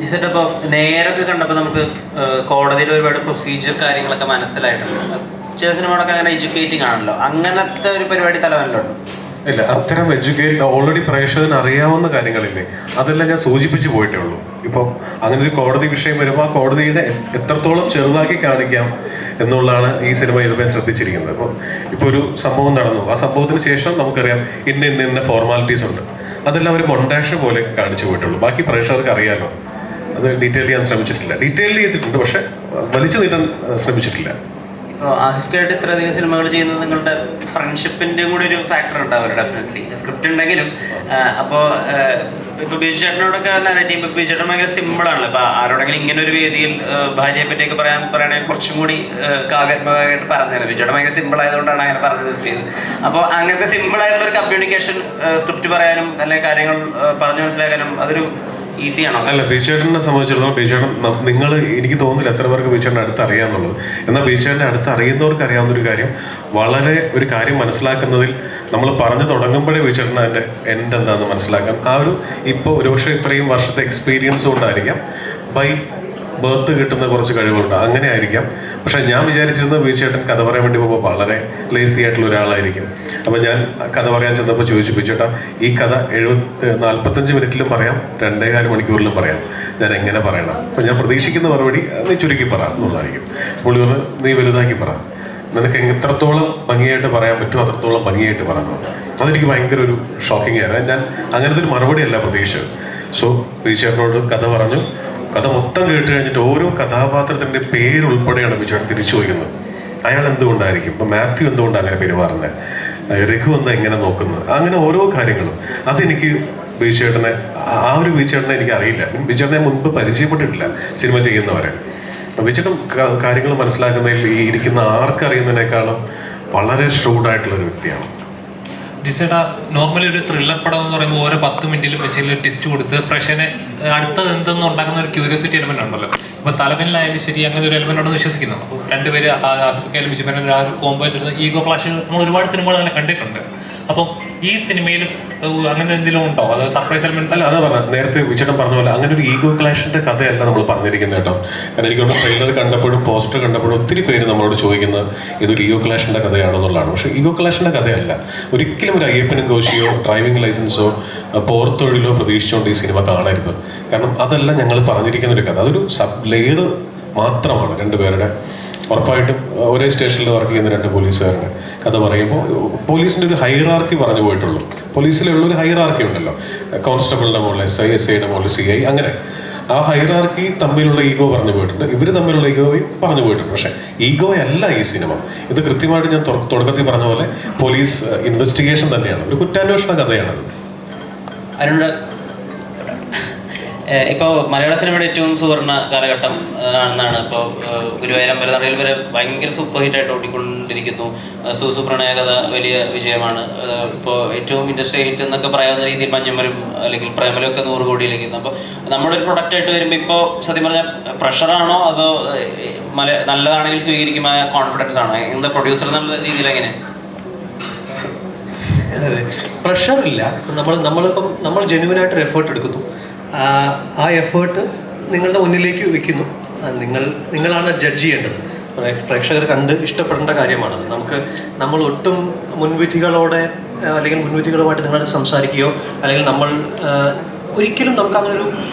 ജിസേട്ടാ, ഇപ്പോൾ നേരൊക്കെ കണ്ടപ്പോൾ നമുക്ക് കോടതിയിൽ ഒരുപാട് പ്രൊസീജിയർ കാര്യങ്ങളൊക്കെ മനസ്സിലായിട്ടുണ്ട്. ചില സിനിമകളൊക്കെ അങ്ങനെ എഡ്യൂക്കേറ്റിംഗ് ആണല്ലോ, അങ്ങനത്തെ ഒരു പരിപാടി തലവനിലുണ്ട്? ഇല്ല, അത്തരം ഓൾറെഡി പ്രേക്ഷകന് അറിയാവുന്ന കാര്യങ്ങളില്ലേ, അതെല്ലാം ഞാൻ സൂചിപ്പിച്ച് പോയിട്ടേ ഉള്ളൂ. ഇപ്പോൾ അങ്ങനെ ഒരു കോടതി വിഷയം വരുമ്പോൾ ആ കോടതിയുടെ എത്രത്തോളം ചെറുതാക്കി കാണിക്കാം എന്നുള്ളതാണ് ഈ സിനിമ ഇതുവരെ ശ്രദ്ധിച്ചിരിക്കുന്നത്. ഇപ്പോൾ ഒരു സംഭവം നടന്നു, ആ സംഭവത്തിന് ശേഷം നമുക്കറിയാം ഇന്ന ഫോർമാലിറ്റീസ് ഉണ്ട്, അതെല്ലാം ഒരു മൊണ്ടാഷ് പോലെ കാണിച്ചു പോയിട്ടുള്ളൂ. ബാക്കി പ്രേക്ഷകർക്ക് അറിയാമല്ലോ, അത് ഡീറ്റെയിൽ ചെയ്യാൻ ശ്രമിച്ചിട്ടില്ല. ഡീറ്റെയിൽ ചെയ്തിട്ടുണ്ട്, പക്ഷെ വലിച്ചു നീട്ടാൻ ശ്രമിച്ചിട്ടില്ല. ഇപ്പോൾ ആസിഫ് ഖാനായിട്ട് ഇത്രയധികം സിനിമകൾ ചെയ്യുന്നത് നിങ്ങളുടെ ഫ്രണ്ട്ഷിപ്പിൻ്റെ കൂടി ഒരു ഫാക്ടർ ഉണ്ടാവും ഡെഫിനറ്റ്ലി, സ്ക്രിപ്റ്റ് ഉണ്ടെങ്കിലും. അപ്പോൾ ഇപ്പോൾ ബിജു ചേട്ടനോടൊക്കെ നരേറ്റീവ്, ഇപ്പോൾ ബിജു ചേട്ടൻ ഭയങ്കര സിമ്പിളാണല്ലോ. ഇപ്പോൾ ആരോടെങ്കിലും ഇങ്ങനെ ഒരു വേദിയിൽ ഭാര്യയെ പറ്റിയൊക്കെ പറയുകയാണെങ്കിൽ കുറച്ചും കൂടി കാവ്യാത്മകമായിട്ട് പറഞ്ഞത്. ബിജു ചേട്ടൻ ഭയങ്കര സിമ്പിൾ ആയതുകൊണ്ടാണ് അങ്ങനെ പറഞ്ഞു നിർത്തിയത്. അപ്പോൾ അങ്ങനത്തെ സിമ്പിളായിട്ടുള്ളൊരു കമ്മ്യൂണിക്കേഷൻ, സ്ക്രിപ്റ്റ് പറയാനും അല്ലെങ്കിൽ കാര്യങ്ങൾ പറഞ്ഞു മനസ്സിലാക്കാനും അതൊരു ഈസിയാണോ? അല്ല, ബിജുചേട്ടനെ സംബന്ധിച്ചിടത്തോളം ബിജുചേട്ടൻ നിങ്ങൾ, എനിക്ക് തോന്നുന്നില്ല എത്ര പേർക്ക് ബിജുചേട്ടൻ്റെ അടുത്ത് അറിയാമെന്നുള്ളത്. എന്നാൽ ബിജുചേട്ടൻ്റെ അടുത്ത് അറിയുന്നവർക്ക് അറിയാവുന്ന ഒരു കാര്യം, വളരെ ഒരു കാര്യം മനസ്സിലാക്കുന്നതിൽ നമ്മൾ പറഞ്ഞു തുടങ്ങുമ്പോഴേ ബിജുചേട്ടൻ അതിൻ്റെ എൻഡ് എന്താണെന്ന് മനസ്സിലാക്കാൻ ഇപ്പോൾ ഒരുപക്ഷെ ഇത്രയും വർഷത്തെ എക്സ്പീരിയൻസ് കൊണ്ടായിരിക്കാം, ബൈ ബർത്ത് കിട്ടുന്ന കുറച്ച് കഴിവുണ്ട്, അങ്ങനെ ആയിരിക്കാം. പക്ഷേ ഞാൻ വിചാരിച്ചിരുന്നത് ബിജുചേട്ടൻ കഥ പറയാൻ വേണ്ടി പോകുമ്പോൾ വളരെ ലേസി ആയിട്ടുള്ള ഒരാളായിരിക്കും. അപ്പോൾ ഞാൻ കഥ പറയാൻ ചെന്നപ്പോൾ ചോദിച്ചു, ബിജുചേട്ടാ ഈ കഥ 45 മിനിറ്റിലും പറയാം, 2.25 മണിക്കൂറിലും പറയാം, ഞാൻ എങ്ങനെ പറയണം? അപ്പോൾ ഞാൻ പ്രതീക്ഷിക്കുന്ന മറുപടി നീ ചുരുക്കി പറ എന്നുള്ളതായിരിക്കും. പുള്ളി ഒന്ന് നീ വലുതാക്കി പറ, നിനക്ക് എത്രത്തോളം ഭംഗിയായിട്ട് പറയാൻ പറ്റുമോ അത്രത്തോളം ഭംഗിയായിട്ട് പറഞ്ഞു. അതെനിക്ക് ഭയങ്കര ഒരു ഷോക്കിംഗ് ആയിരുന്നു. ഞാൻ അങ്ങനത്തെ ഒരു മറുപടിയല്ല പ്രതീക്ഷിച്ചത്. സോ ബിജുചേട്ടനോട് കഥ പറഞ്ഞു, കഥ മൊത്തം കേട്ട് കഴിഞ്ഞിട്ട് ഓരോ കഥാപാത്രത്തിൻ്റെ പേരുൾപ്പെടെയാണ് ബിജുചേട്ടൻ തിരിച്ചു ചോദിക്കുന്നത്. അയാൾ എന്തുകൊണ്ടായിരിക്കും, ഇപ്പം മാത്യു എന്തുകൊണ്ടാണ് അങ്ങനെ പെരുമാറുന്നത്, രഘു എന്താ എങ്ങനെ നോക്കുന്നത്, അങ്ങനെ ഓരോ കാര്യങ്ങളും. അതെനിക്ക് ബിജുചേട്ടനെ, ആ ഒരു ബിജുചേട്ടനെ എനിക്ക് അറിയില്ല. ബിജുചേട്ടനെ മുൻപ് പരിചയപ്പെട്ടിട്ടില്ല സിനിമ ചെയ്യുന്നവരെ. ബിജുചേട്ടൻ കാര്യങ്ങൾ മനസ്സിലാക്കുന്നതിൽ ഈ ഇരിക്കുന്ന ആർക്കറിയുന്നതിനേക്കാളും വളരെ ഷ്രൂഡായിട്ടുള്ളൊരു വ്യക്തിയാണ്. ജിസേട്ടാ, നോർമലി ഒരു ത്രില്ലർ പടം എന്ന് പറയുമ്പോൾ ഓരോ 10 മിനിറ്റിലും വെച്ച് ടെസ്റ്റ് കൊടുത്ത് പ്രേക്ഷകനെ അടുത്തത് എന്തെന്ന് ഉണ്ടാക്കുന്ന ഒരു ക്യൂരിയോസിറ്റി എലമെന്റ് ഉണ്ടല്ലോ. ഇപ്പോൾ തലവനിലായാലും ശരി അങ്ങനെ ഒരു എലമെന്റ് ഉണ്ടെന്ന് വിശ്വസിക്കുന്നു. അപ്പോൾ രണ്ടുപേര് ആസിഫ് ഖാനും ബിജുപേനും ആ ഒരു കോംബോ ആയിട്ട് ഈഗോ ക്ലാഷ് നമ്മൾ ഒരുപാട് സിനിമകൾ അങ്ങനെ കണ്ടിട്ടുണ്ട്. അപ്പം ഈ സിനിമയിലും അങ്ങനെ എന്തെങ്കിലും ഉണ്ടോ, അത് സർപ്രൈസ് എലമെന്റ്സ്? അല്ല, അതാ പറഞ്ഞത്, നേരത്തെ വിചേട്ടൻ പറഞ്ഞ പോലെ അങ്ങനെ ഒരു ഈഗോ ക്ലാഷിന്റെ കഥയല്ല നമ്മൾ പറഞ്ഞിരിക്കുന്നത് കേട്ടോ. കാരണം എനിക്കൊന്ന് ട്രെയിലർ കണ്ടപ്പോഴും പോസ്റ്റർ കണ്ടപ്പോഴും ഒത്തിരി പേര് നമ്മളോട് ചോദിക്കുന്നത് ഇതൊരു ഈഗോ ക്ലാഷിന്റെ കഥയാണെന്നുള്ളതാണ്. പക്ഷേ ഈഗോ ക്ലാഷിന്റെ കഥയല്ല. ഒരിക്കലും ഒരു അയ്യപ്പനും കോശിയോ ഡ്രൈവിംഗ് ലൈസൻസോ പോർത്തൊഴിലോ പ്രതീക്ഷിച്ചുകൊണ്ട് ഈ സിനിമ കാണരുത്. കാരണം അതല്ല ഞങ്ങൾ പറഞ്ഞിരിക്കുന്ന ഒരു കഥ. അതൊരു സബ് ലെയർ മാത്രമാണ് രണ്ടുപേരുടെ. ഉറപ്പായിട്ടും ഒരേ സ്റ്റേഷനിൽ വർക്ക് ചെയ്യുന്ന 2 പോലീസുകാരുടെ കഥ പറയുമ്പോൾ പോലീസിൻ്റെ ഒരു ഹൈറാർക്കി പറഞ്ഞു പോയിട്ടുള്ളൂ. പോലീസിലുള്ള ഒരു ഹൈറാർക്കി ഉണ്ടല്ലോ, കോൺസ്റ്റബിളിൻ്റെ മുകളിൽ SI, SIയുടെ മുകളിൽ CI, അങ്ങനെ ആ ഹൈറാർക്കി തമ്മിലുള്ള ഈഗോ പറഞ്ഞു പോയിട്ടുണ്ട്. ഇവർ തമ്മിലുള്ള ഈഗോയും പറഞ്ഞു പോയിട്ടുണ്ട്. പക്ഷേ ഈഗോ അല്ല ഈ സിനിമ. ഇത് കൃത്യമായിട്ട് ഞാൻ തുടക്കത്തിൽ പറഞ്ഞ പോലെ പോലീസ് ഇൻവെസ്റ്റിഗേഷൻ തന്നെയാണ്, ഒരു കുറ്റാന്വേഷണ കഥയാണത്. അരുണ്, ഇപ്പോൾ മലയാള സിനിമയുടെ ഏറ്റവും സുവർണ്ണ കാലഘട്ടം ആണെന്നാണ് ഇപ്പോൾ ഗുരുവായൂരം വരെ നടയിൽ വരെ ഭയങ്കര സൂപ്പർ ഹിറ്റായിട്ട് ഓടിക്കൊണ്ടിരിക്കുന്നു. സൂസു പ്രണയകഥ വലിയ വിജയമാണ്. ഇപ്പോൾ ഏറ്റവും ഇൻഡസ്ട്രി ഹിറ്റ് എന്നൊക്കെ പറയാവുന്ന രീതിയിൽ മഞ്ഞമ്മലും അല്ലെങ്കിൽ പ്രേമലും ഒക്കെ 100 കോടിയിലേക്ക്. അപ്പോൾ നമ്മുടെ ഒരു പ്രൊഡക്റ്റായിട്ട് വരുമ്പോൾ ഇപ്പോൾ സത്യം പറഞ്ഞാൽ പ്രഷറാണോ അതോ നല്ലതാണെങ്കിൽ സ്വീകരിക്കുമ്പോൾ കോൺഫിഡൻസ് ആണോ, എന്താ പ്രൊഡ്യൂസർ എന്നുള്ള രീതിയിൽ എങ്ങനെ? പ്രഷറില്ല. നമ്മൾ ജെന്യുവനായിട്ടൊരു എഫേർട്ട് എടുക്കുന്നു, ആ എഫേർട്ട് നിങ്ങളുടെ മുന്നിലേക്ക് വെക്കുന്നു. നിങ്ങളാണ് ജഡ്ജ് ചെയ്യേണ്ടത്. പ്രേക്ഷകർ കണ്ട് ഇഷ്ടപ്പെടേണ്ട കാര്യമാണത്. നമ്മൾ ഒട്ടും മുൻവിധികളോടെ അല്ലെങ്കിൽ മുൻവിധികളുമായിട്ട് നിങ്ങളോട് സംസാരിക്കുകയോ അല്ലെങ്കിൽ ഒരിക്കലും നമുക്ക് അങ്ങനെ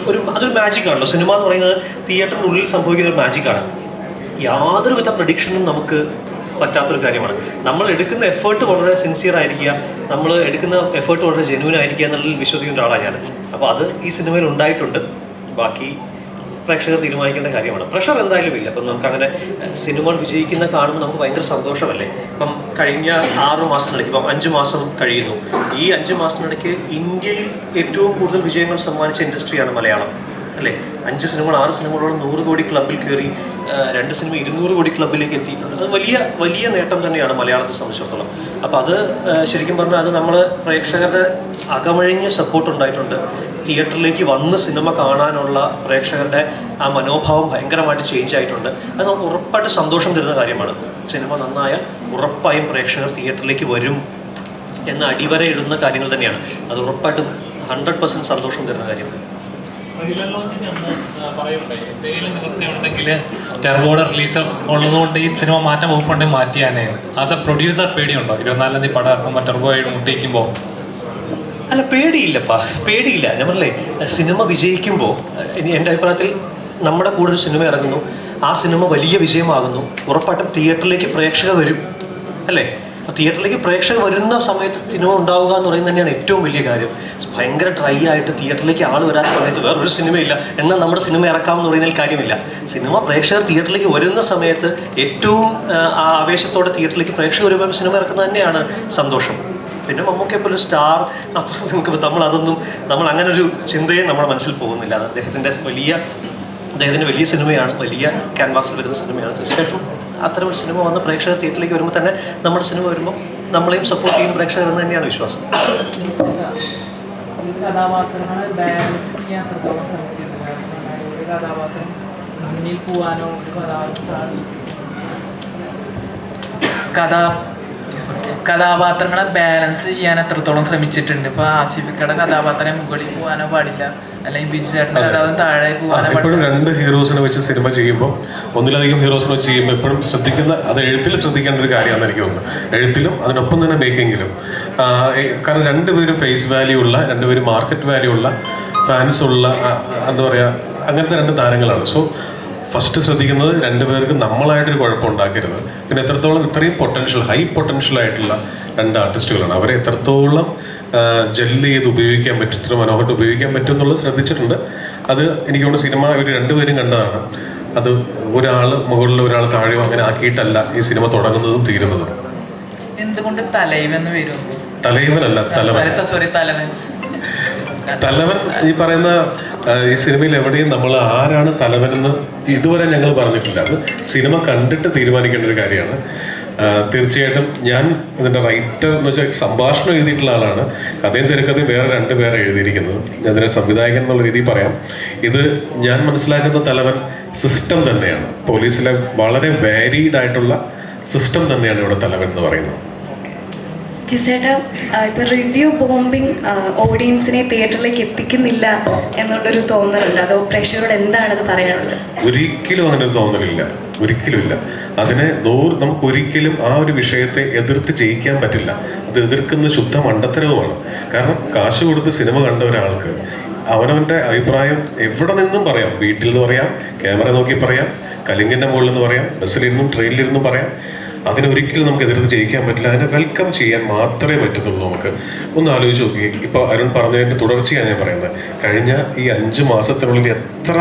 അതൊരു മാജിക്കാണല്ലോ. സിനിമ എന്ന് പറയുന്നത് തിയേറ്ററിനുള്ളിൽ സംഭവിക്കുന്ന ഒരു മാജിക്കാണ്. യാതൊരുവിധ പ്രഡിക്ഷനും നമുക്ക് പറ്റാത്തൊരു കാര്യമാണ്. നമ്മൾ എടുക്കുന്ന എഫേർട്ട് വളരെ സിൻസിയർ ആയിരിക്കുക, നമ്മൾ എടുക്കുന്ന എഫേർട്ട് വളരെ ജെന്യൂൻ ആയിരിക്കുക എന്നുള്ളതിൽ വിശ്വസിക്കുന്ന ഒരാളാണ് ഞാൻ. അപ്പോൾ അത് ഈ സിനിമയിൽ ഉണ്ടായിട്ടുണ്ട്. ബാക്കി പ്രേക്ഷകർ തീരുമാനിക്കേണ്ട കാര്യമാണ്. പ്രഷർ എന്തായാലും ഇല്ല. അപ്പം നമുക്കങ്ങനെ സിനിമകൾ വിജയിക്കുന്ന കാണുമ്പോൾ നമുക്ക് ഭയങ്കര സന്തോഷമല്ലേ. ഇപ്പം കഴിഞ്ഞ 6 മാസത്തിനിടയ്ക്ക്, ഇപ്പം 5 മാസം കഴിയുന്നു. ഈ 5 മാസത്തിനിടയ്ക്ക് ഇന്ത്യയിൽ ഏറ്റവും കൂടുതൽ വിജയങ്ങൾ സമ്മാനിച്ച ഇൻഡസ്ട്രിയാണ് മലയാളം, അല്ലേ? 5 സിനിമകൾ 6 സിനിമകളോളം 100 കോടി ക്ലബിൽ കയറി, 2 സിനിമ 200 കോടി ക്ലബിലേക്ക് എത്തി. അത് വലിയ നേട്ടം തന്നെയാണ് മലയാളത്തെ സംബന്ധിച്ചിടത്തോളം. അപ്പോൾ അത് ശരിക്കും പറഞ്ഞാൽ അത് നമ്മൾ പ്രേക്ഷകരുടെ അകമഴിഞ്ഞ സപ്പോർട്ട് ഉണ്ടായിട്ടുണ്ട്. തിയേറ്ററിലേക്ക് വന്ന് സിനിമ കാണാനുള്ള പ്രേക്ഷകരുടെ ആ മനോഭാവം ഭയങ്കരമായിട്ട് ചേഞ്ച് ആയിട്ടുണ്ട്. അത് നമുക്ക് ഉറപ്പായിട്ട് സന്തോഷം തരുന്ന കാര്യമാണ്. സിനിമ നന്നായാൽ ഉറപ്പായും പ്രേക്ഷകർ തിയേറ്ററിലേക്ക് വരും എന്ന അടിവരയിടുന്ന കാര്യങ്ങൾ തന്നെയാണ്. അത് ഉറപ്പായിട്ടും 100% സന്തോഷം തരുന്ന കാര്യമാണ്. ട്രെയിലർ ലോഞ്ചിന് അന്ന് പറയുന്നുണ്ടായി എന്തെങ്കിലും നിവൃത്തി ഉണ്ടെങ്കിൽ ടെർബോയുടെ റിലീസ് ഉള്ളതുകൊണ്ട് ഈ സിനിമ മാറ്റാൻ വകുപ്പുണ്ടെങ്കിൽ മാറ്റിയാനേ. ആസ് എ പ്രൊഡ്യൂസർ പേടിയുണ്ടോ 24-ാം തീയതി പടം ഇറക്കുമ്പോൾ ടെർബോയായിട്ട് മുട്ടിക്കുമ്പോൾ? അല്ല, പേടിയില്ലപ്പാ, പേടിയില്ല. ഞാൻ പറഞ്ഞില്ലേ, സിനിമ വിജയിക്കുമ്പോൾ എൻ്റെ അഭിപ്രായത്തിൽ നമ്മുടെ കൂടെ ഒരു സിനിമ ഇറങ്ങുന്നു, ആ സിനിമ വലിയ വിജയമാകുന്നു, ഉറപ്പായിട്ടും തിയേറ്ററിലേക്ക് പ്രേക്ഷകർ വരും, അല്ലേ? അപ്പോൾ തിയേറ്ററിലേക്ക് പ്രേക്ഷകർ വരുന്ന സമയത്ത് സിനിമ ഉണ്ടാവുക എന്ന് പറയുന്നത് തന്നെയാണ് ഏറ്റവും വലിയ കാര്യം. ഭയങ്കര ഡ്രൈ ആയിട്ട് തിയേറ്ററിലേക്ക് ആൾ വരാത്ത സമയത്ത് വേറൊരു സിനിമയില്ല എന്നാൽ നമ്മുടെ സിനിമ ഇറക്കാമെന്ന് പറയുന്നതിൽ കാര്യമില്ല. സിനിമ പ്രേക്ഷകർ തിയേറ്ററിലേക്ക് വരുന്ന സമയത്ത് ഏറ്റവും ആ ആവേശത്തോടെ തിയേറ്ററിലേക്ക് പ്രേക്ഷകർ വരുമ്പോൾ സിനിമ ഇറക്കുന്നത് തന്നെയാണ് സന്തോഷം. പിന്നെ മമ്മൂക്കയെപ്പോലെ ഒരു സ്റ്റാർ അപ്പുറത്ത് നിൽക്കുമ്പോൾ നമ്മൾ അങ്ങനെ ഒരു ചിന്തയും നമ്മുടെ മനസ്സിൽ പോകുന്നില്ല. അത് അദ്ദേഹത്തിൻ്റെ വലിയ സിനിമയാണ്, വലിയ ക്യാൻവാസിൽ വരുന്ന സിനിമയാണ്. തീർച്ചയായിട്ടും അത്തരം ഒരു സിനിമ വന്ന് പ്രേക്ഷകർ തിയേറ്ററിലേക്ക് വരുമ്പോൾ തന്നെ നമ്മുടെ സിനിമ വരുമ്പോൾ നമ്മളെയും സപ്പോർട്ട് ചെയ്യുന്ന പ്രേക്ഷകർ എന്ന് തന്നെയാണ് വിശ്വാസം. കഥാപാത്രങ്ങൾ ബാലൻസ് ചെയ്യാൻ എത്രത്തോളം ശ്രമിച്ചിരുന്നു? ഒരു കഥാപാത്രം മുന്നിൽ പോവാനോ കഥാപാത്രങ്ങളെ ബാലൻസ് ചെയ്യാൻ എത്രത്തോളം ശ്രമിച്ചിട്ടുണ്ട്? ഇപ്പൊ ആസിഫിക്കയുടെ കഥാപാത്രം മുകളിൽ പോകാനോ പാടില്ല, അല്ലെങ്കിൽ ബിജു ചേട്ടൻ്റെ കഥാപാത്രം താഴെ പോകാനോ പാടില്ല. എപ്പോഴും രണ്ട് ഹീറോസിനെ വെച്ച് സിനിമ ചെയ്യുമ്പോൾ, ഒന്നിലധികം ഹീറോസിനെ വെച്ച് ചെയ്യുമ്പോൾ എപ്പോഴും ശ്രദ്ധിക്കുന്ന, അത് എഴുത്തിൽ ശ്രദ്ധിക്കേണ്ട ഒരു കാര്യമാണെന്ന് എനിക്ക് തോന്നുന്നു. എഴുത്തിലും അതിനൊപ്പം തന്നെ മേക്കിങ്ങിലും. കാരണം രണ്ടുപേരും ഫേസ് വാല്യൂ ഉള്ള, രണ്ടുപേരും മാർക്കറ്റ് വാല്യൂ ഉള്ള, ഫാൻസ് ഉള്ള, എന്താ പറയുക, അങ്ങനത്തെ രണ്ട് താരങ്ങളാണ്. സോ ഫസ്റ്റ് ശ്രദ്ധിക്കുന്നത് രണ്ടുപേർക്ക് നമ്മളായിട്ടൊരു കുഴപ്പമുണ്ടാക്കരുത്. പിന്നെ എത്രത്തോളം ഇത്രയും ഹൈ പൊട്ടൻഷ്യൽ ആയിട്ടുള്ള രണ്ട് ആർട്ടിസ്റ്റുകളാണ്, അവരെ എത്രത്തോളം ജെല്ല് ചെയ്ത് ഉപയോഗിക്കാൻ പറ്റും, ഇത്ര മനോഹരമായിട്ട് ഉപയോഗിക്കാൻ പറ്റും എന്നുള്ളത് ശ്രദ്ധിച്ചിട്ടുണ്ട്. അത് എനിക്ക് തോന്നുന്നു സിനിമ ഇവർ രണ്ടുപേരും കണ്ടതാണ്. അത് ഒരാൾ മുകളിൽ ഒരാൾ താഴെയോ അങ്ങനെ ആക്കിയിട്ടല്ല ഈ സിനിമ തുടങ്ങുന്നതും തീരുന്നതും. എന്തുകൊണ്ട് തലൈവെന്ന് വരും? തലൈവനല്ല, തലവൻ ഈ പറയുന്ന ഈ സിനിമയിൽ എവിടെയും നമ്മൾ ആരാണ് തലവനെന്ന് ഇതുവരെ ഞങ്ങൾ പറഞ്ഞിട്ടില്ല. അത് സിനിമ കണ്ടിട്ട് തീരുമാനിക്കേണ്ട ഒരു കാര്യമാണ്. തീർച്ചയായിട്ടും ഞാൻ ഇതിൻ്റെ റൈറ്റർ എന്ന് വെച്ചാൽ സംഭാഷണം എഴുതിയിട്ടുള്ള ആളാണ്. കഥയും തിരക്കഥയും വേറെ രണ്ടുപേരെ എഴുതിയിരിക്കുന്നത്. ഞാൻ ഇതിനെ സംവിധായകൻ എന്നുള്ള രീതിയിൽ പറയാം. ഇത് ഞാൻ മനസ്സിലാക്കുന്ന തലവൻ സിസ്റ്റം തന്നെയാണ്. പോലീസിലെ വളരെ വാരീഡ് ആയിട്ടുള്ള സിസ്റ്റം തന്നെയാണ് ഇവിടെ തലവൻ എന്ന് പറയുന്നത്. ജിസേട്ടാ, ഇപ്പം റിവ്യൂ ബോംബിങ് ഓഡിയൻസിനെ തിയേറ്ററിലേക്ക് എത്തിക്കുന്നില്ല എന്നുള്ളൊരു തോന്നലുണ്ട്. അതോ പ്രേക്ഷകരോട് എന്താണത് പറയാനുള്ളത്? ഒരിക്കലും അങ്ങനെ ഒരു തോന്നലില്ല, ഒരിക്കലുമില്ല. അതിനെ നമുക്ക് ഒരിക്കലും ആ ഒരു വിഷയത്തെ എതിർത്ത് ജയിക്കാൻ പറ്റില്ല. അത് എതിർക്കുന്ന ശുദ്ധ മണ്ടത്തരവുമാണ്. കാരണം കാശ് കൊടുത്ത് സിനിമ കണ്ട ഒരാൾക്ക് അവനവൻ്റെ അഭിപ്രായം എവിടെ നിന്നും പറയാം. വീട്ടിൽ നിന്ന് പറയാം, ക്യാമറ നോക്കി പറയാം, കലിങ്ങിൻ്റെ മുകളിൽ നിന്ന് പറയാം, ബസ്സിലിരുന്നും ട്രെയിനിലിരുന്നും പറയാം. അതിനൊരിക്കലും നമുക്ക് എതിർത്ത് ജയിക്കാൻ പറ്റില്ല. അതിനെ വെൽക്കം ചെയ്യാൻ മാത്രമേ പറ്റത്തുള്ളൂ. നമുക്ക് ഒന്ന് ആലോചിച്ച് നോക്കി. ഇപ്പോൾ അരുൺ പറഞ്ഞതിൻ്റെ തുടർച്ചയാണ് ഞാൻ പറയുന്നത്. കഴിഞ്ഞ ഈ 5 മാസത്തിനുള്ളിൽ എത്ര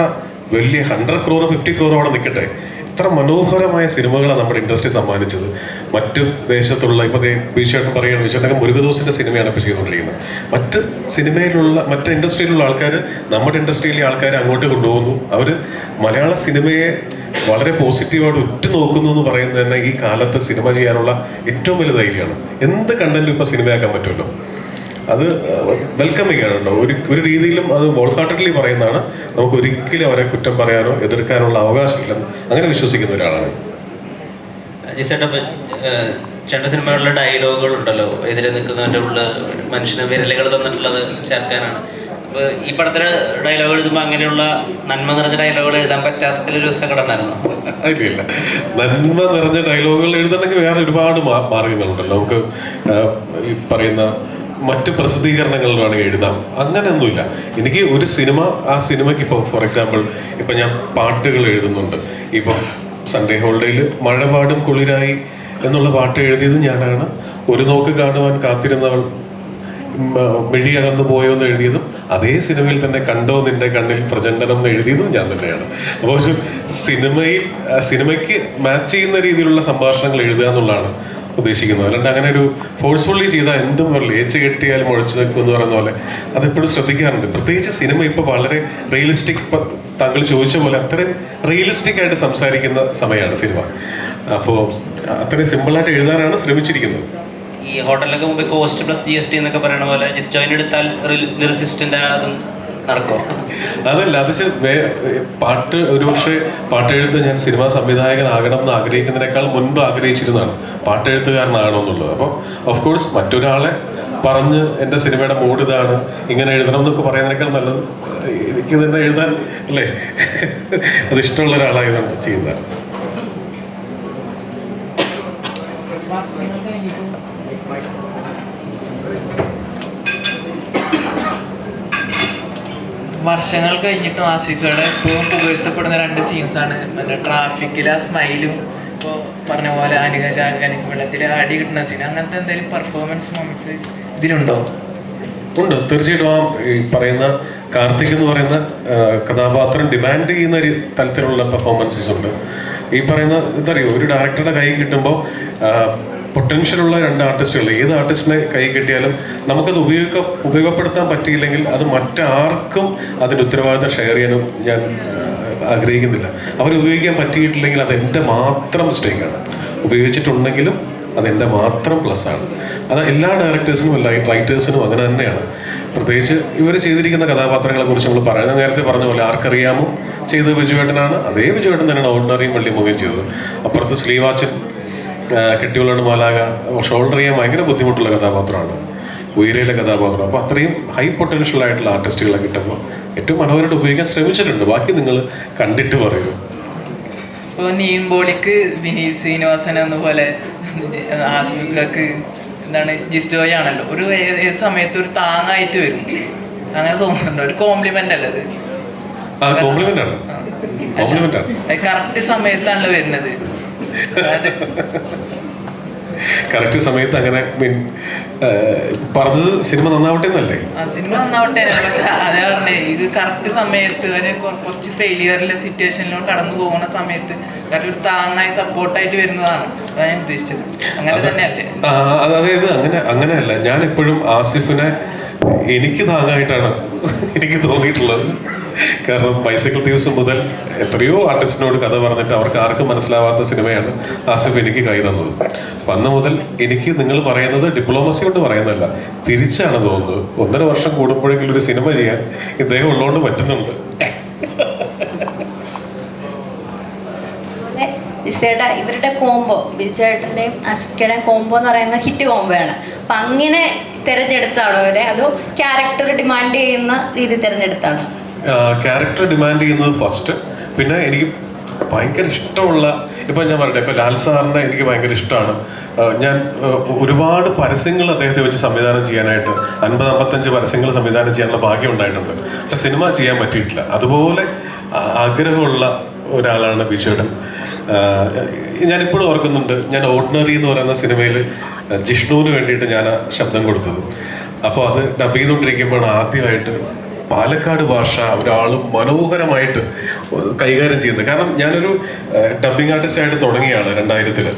വലിയ 100 crore 50 crore അവിടെ നിൽക്കട്ടെ, എത്ര മനോഹരമായ സിനിമകളാണ് നമ്മുടെ ഇൻഡസ്ട്രി സമ്മാനിച്ചത്. മറ്റു ദേശത്തുള്ള ഇപ്പോൾ ബീച്ചേട്ടൻ പറയുകയാണ്, ബീച്ചേട്ടൻ മുരുകദോസിൻ്റെ സിനിമയാണ് ഇപ്പോൾ ചെയ്തുകൊണ്ടിരിക്കുന്നത്. മറ്റ് ഇൻഡസ്ട്രിയിലുള്ള ആൾക്കാർ നമ്മുടെ ഇൻഡസ്ട്രിയിലെ ആൾക്കാർ അങ്ങോട്ട് കൊണ്ടുപോകുന്നു. അവർ മലയാള സിനിമയെ വളരെ പോസിറ്റീവായിട്ട് ഉറ്റുനോക്കുന്നു എന്ന് പറയുന്നത് തന്നെ ഈ കാലത്ത് സിനിമ ചെയ്യാനുള്ള ഏറ്റവും വലിയ ധൈര്യമാണ്. എന്ത് കണ്ടന്റും ഇപ്പോൾ സിനിമയാക്കാൻ പറ്റുമല്ലോ. അത് വെൽക്കമിങ് ആണ് കേട്ടോ. ഒരു രീതിയിലും അത് വോൾ ഹാർട്ടഡ്ലി പറയുന്നതാണ്. നമുക്ക് ഒരിക്കലും അവരെ കുറ്റം പറയാനോ എതിർക്കാനുള്ള അവകാശമില്ലെന്ന് അങ്ങനെ വിശ്വസിക്കുന്ന ഒരാളാണ്. ചേട്ടൻ സിനിമകളിലെ ഡയലോഗുകൾ ഉണ്ടല്ലോ, എതിരെ നിൽക്കുന്നവൻ്റെ ഉള്ളിൽ മനുഷ്യന് വിരലുകൾ തന്നിട്ടുള്ളത് ചേർക്കാനാണ്. അപ്പോൾ ഈ പടത്തിലെ ഡയലോഗ് എഴുതുമ്പോൾ അങ്ങനെയുള്ള നന്മ നിറഞ്ഞ ഡയലോഗുകൾ എഴുതാൻ പറ്റാത്തതിലൊരു സങ്കടം ഉണ്ടായിരുന്നു? ഇല്ല, നന്മ നിറഞ്ഞ ഡയലോഗുകൾ എഴുതണമെങ്കിൽ വേറെ ഒരുപാട് മാർഗങ്ങളുണ്ടല്ലോ. നമുക്ക് ഈ പറയുന്ന മറ്റ് പ്രസിദ്ധീകരണങ്ങൾ വേണമെങ്കിൽ എഴുതാം. അങ്ങനെയൊന്നുമില്ല. എനിക്ക് ഒരു സിനിമ, ആ സിനിമയ്ക്ക് ഇപ്പോൾ ഫോർ എക്സാമ്പിൾ ഇപ്പം ഞാൻ പാട്ടുകൾ എഴുതുന്നുണ്ട്. ഇപ്പം സൺഡേ ഹോളിഡേയിൽ മഴപാടും കുളിരായി എന്നുള്ള പാട്ട് എഴുതിയത് ഞാനാണ്. ഒരു നോക്ക് കാണുവാൻ കാത്തിരുന്നവൾ മിഴി അകന്നു പോയോ എന്ന് എഴുതിയതും അതേ സിനിമയിൽ തന്നെ കണ്ടോ നിന്റെ കണ്ണിൽ പ്രചണ്ഡനം എന്ന് എഴുതിയതും ഞാൻ തന്നെയാണ്. അപ്പോൾ ഒരു സിനിമയ്ക്ക് മാച്ച് ചെയ്യുന്ന രീതിയിലുള്ള സംഭാഷണങ്ങൾ എഴുതുക എന്നുള്ളതാണ് ഉദ്ദേശിക്കുന്നത്. അല്ലാണ്ട് അങ്ങനെ ഒരു ഫോഴ്സ്ഫുള്ളി ചെയ്താൽ എന്തും പറയില്ല, ഏച്ച് കെട്ടിയാൽ മുഴച്ചു നിൽക്കും എന്ന് പറയുന്ന പോലെ അതെപ്പോഴും ശ്രദ്ധിക്കാറുണ്ട്. പ്രത്യേകിച്ച് സിനിമ ഇപ്പോൾ വളരെ റിയലിസ്റ്റിക്, താങ്കൾ ചോദിച്ച പോലെ അത്രയും റിയലിസ്റ്റിക് ആയിട്ട് സംസാരിക്കുന്ന സമയമാണ് സിനിമ. അപ്പോൾ അത്രയും സിമ്പിളായിട്ട് എഴുതാനാണ് ശ്രമിച്ചിരിക്കുന്നത്. ഈ ഹോട്ടലിലൊക്കെ മുമ്പ് കോസ്റ്റ് പ്ലസ് GST എന്നൊക്കെ പറയുന്ന പോലെ ജസ്റ്റ് ജോയിൻ എടുത്താൽ ലിറിസിസ്റ്റിൻ്റെ അതും നടക്കുമോ? അതല്ല, അത് ഒരുപക്ഷെ പാട്ടെഴുത്ത് ഞാൻ സിനിമാ സംവിധായകനാകണം എന്ന് ആഗ്രഹിക്കുന്നതിനേക്കാൾ മുൻപ് ആഗ്രഹിച്ചിരുന്നതാണ് പാട്ടെഴുത്തുകാരനാകണം എന്നുള്ളത്. അപ്പോൾ ഓഫ് കോഴ്സ് മറ്റൊരാളെ പറഞ്ഞ് എൻ്റെ സിനിമയുടെ മൂഡ് ഇതാണ്, ഇങ്ങനെ എഴുതണം എന്നൊക്കെ പറയുന്നതിനേക്കാൾ നല്ലത് എനിക്ക് തന്നെ എഴുതാൻ അല്ലേ അത് ഇഷ്ടമുള്ള ഒരാളായതുകൊണ്ട് ചെയ്യുന്നതാണ്. വർഷങ്ങൾ കഴിഞ്ഞിട്ടും ആസിഫയുടെ ഇപ്പോഴും പുകഴ്ത്തപ്പെടുന്ന 2 സീൻസാണ് മറ്റേ ട്രാഫിക്കിലെ ആ സ്മൈലും ഇപ്പോൾ പറഞ്ഞ പോലെ എനിക്ക് വെള്ളത്തിൽ അടി കിട്ടുന്ന സീൻ. അങ്ങനത്തെ എന്തെങ്കിലും പെർഫോമൻസ് മൊമെന്റ്സ് ഇതിലുണ്ടോ? ഉണ്ട്, തീർച്ചയായിട്ടും. ആ ഈ പറയുന്ന കാർത്തിക് എന്ന് പറയുന്ന കഥാപാത്രം ഡിമാൻഡ് ചെയ്യുന്ന ഒരു തരത്തിലുള്ള പെർഫോമൻസസ് ഉണ്ട്. ഈ പറയുന്ന എന്താ പറയുക, ഒരു ഡയറക്ടറുടെ കൈ കിട്ടുമ്പോൾ പൊട്ടൻഷ്യലുള്ള 2 ആർട്ടിസ്റ്റുകൾ, ഏത് ആർട്ടിസ്റ്റിനെ കൈ കിട്ടിയാലും നമുക്കത് ഉപയോഗപ്പെടുത്താൻ പറ്റിയില്ലെങ്കിൽ അത് മറ്റാർക്കും അതിൻ്റെ ഉത്തരവാദിത്തം ഷെയർ ചെയ്യാനും ഞാൻ ആഗ്രഹിക്കുന്നില്ല. ഉപയോഗിക്കാൻ പറ്റിയിട്ടില്ലെങ്കിൽ അത് എൻ്റെ മാത്രം മിസ്റ്റേക്കാണ്. ഉപയോഗിച്ചിട്ടുണ്ടെങ്കിലും അതെൻ്റെ മാത്രം പ്ലസ്സാണ്. അത് എല്ലാ ഡയറക്ടേഴ്സിനും എല്ലാ റൈറ്റേഴ്സിനും അങ്ങനെ തന്നെയാണ്. പ്രത്യേകിച്ച് ഇവർ ചെയ്തിരിക്കുന്ന കഥാപാത്രങ്ങളെ കുറിച്ച് നമ്മൾ പറയുന്നത് നേരത്തെ പറഞ്ഞ പോലെ ആർക്കറിയാമോ ചെയ്തത് ബിജുവേട്ടനാണ്. അതേ ബിജുവേട്ടൻ തന്നെയാണ് ഓർഡിനറിയും വെള്ളിമുഖയും ചെയ്തത്. അപ്പുറത്ത് ശ്രീവാച്ചൻ കെട്ടിയുള്ളാണ് മാലാക ഷോൾഡർ ചെയ്യാൻ ഭയങ്കര ബുദ്ധിമുട്ടുള്ള കഥാപാത്രമാണ്, ഉയരയിലെ കഥാപാത്രം. അപ്പോൾ അത്രയും ഹൈ പൊട്ടൻഷ്യൽ ആയിട്ടുള്ള ആർട്ടിസ്റ്റുകളെ കിട്ടുമ്പോൾ ഏറ്റവും മനോഹരമായിട്ട് ഉപയോഗിക്കാൻ ശ്രമിച്ചിട്ടുണ്ട്. ബാക്കി നിങ്ങൾ കണ്ടിട്ട് പറയൂ. ഇപ്പോൾ നീംബോളിക്ക് വിനീത് ശ്രീനിവാസൻ എന്ന പോലെ ആസിഫിക്ക് എന്താണ് ജിസ്റ്റോയ് ആണല്ലോ, ഒരു ഏത് സമയത്ത് ഒരു താങ്ങായിട്ട് വരും. അങ്ങനെ തോന്നുന്നുണ്ടോ? ഒരു കോംപ്ലിമെന്റ് അല്ലേ അത്? കോംപ്ലിമെന്റ് ആണ്, കോംപ്ലിമെന്റ് ആണ്. കറക്റ്റ് സമയത്താണല്ലോ വരുന്നത്. കറക്റ്റ് സമയത്ത് അങ്ങനെ പറഞ്ഞത് സിനിമ നന്നാവട്ടെ എന്നല്ലേ? സിനിമ നന്നാവട്ടെ, പക്ഷെ അതേ പറഞ്ഞേ ഇത് കറക്റ്റ് സമയത്ത് വരെ കുറച്ച് ഫെയിലിയറിലെ സിറ്റുവേഷനിലോട്ട് കടന്നു പോകുന്ന സമയത്ത് ഒരു താങ്ങായി സപ്പോർട്ടായിട്ട് വരുന്നതാണ് അതാണ് ഞാൻ ഉദ്ദേശിച്ചത്. അങ്ങനെ തന്നെയല്ലേ? അതായത് അങ്ങനെയല്ല. ഞാൻ എപ്പോഴും ആസിഫിനെ എനിക്ക് താങ്ങായിട്ടാണ് എനിക്ക് തോന്നിയിട്ടുള്ളത്. കാരണം ബൈസൈക്കിൾ ദിവസം മുതൽ എത്രയോ ആർട്ടിസ്റ്റിനോട് കഥ പറഞ്ഞിട്ട് അവർക്ക് ആർക്കും മനസ്സിലാവാത്ത സിനിമയാണ് ആസിഫ് എനിക്ക് കൈ തന്നത്. അപ്പം അന്ന് മുതൽ എനിക്ക് നിങ്ങൾ പറയുന്നത് ഡിപ്ലോമസി കൊണ്ട് പറയുന്നതല്ല, തിരിച്ചാണ് തോന്നുന്നത്. 1.5 വർഷം കൂടുമ്പോഴെങ്കിലും ഒരു സിനിമ ചെയ്യാൻ ഇദ്ദേഹം ഉള്ളതുകൊണ്ട് പറ്റുന്നുണ്ട്. ബിജുചേട്ടാ, ഇവരുടെ കോംബോ, ബിജുചേട്ടൻ്റെയും ആസിഫിക്കയുടെയും കോംബോ എന്ന് പറയുന്ന ഹിറ്റ് കോംബോയാണ്. അപ്പം അങ്ങനെ തിരഞ്ഞെടുത്താണോ അവരെ, അതോ ക്യാരക്ടർ ഡിമാൻഡ് ചെയ്യുന്ന രീതി തിരഞ്ഞെടുത്താണോ? ക്യാരക്ടർ ഡിമാൻഡ് ചെയ്യുന്നത് ഫസ്റ്റ്. പിന്നെ എനിക്ക് ഭയങ്കര ഇഷ്ടമുള്ള, ഇപ്പം ഞാൻ പറയട്ടെ, ഇപ്പം ലാൽ സാറിനെ എനിക്ക് ഭയങ്കര ഇഷ്ടമാണ്. ഞാൻ ഒരുപാട് പരസ്യങ്ങൾ അദ്ദേഹത്തെ വെച്ച് സംവിധാനം ചെയ്യാനായിട്ട് 50-55 പരസ്യങ്ങൾ സംവിധാനം ചെയ്യാനുള്ള ഭാഗ്യം ഉണ്ടായിട്ടുണ്ട്. പക്ഷെ സിനിമ ചെയ്യാൻ പറ്റിയിട്ടില്ല. അതുപോലെ ആഗ്രഹമുള്ള ഒരാളാണ് ബിജുവേട്ടൻ. ഞാനിപ്പോഴും ഓർക്കുന്നുണ്ട്, ഞാൻ ഓർഡിനറി എന്ന് പറയുന്ന സിനിമയിൽ ജിഷ്ണുവിന് വേണ്ടിയിട്ട് ഞാൻ ശബ്ദം കൊടുത്തത്. അപ്പോൾ അത് ഡബ് ചെയ്തുകൊണ്ടിരിക്കുമ്പോഴാണ് ആദ്യമായിട്ട് പാലക്കാട് ഭാഷ ഒരാൾ മനോഹരമായിട്ട് കൈകാര്യം ചെയ്യുന്നത്. കാരണം ഞാനൊരു ഡബ്ബിംഗ് ആർട്ടിസ്റ്റായിട്ട് തുടങ്ങിയാണ് 2000-ൽ.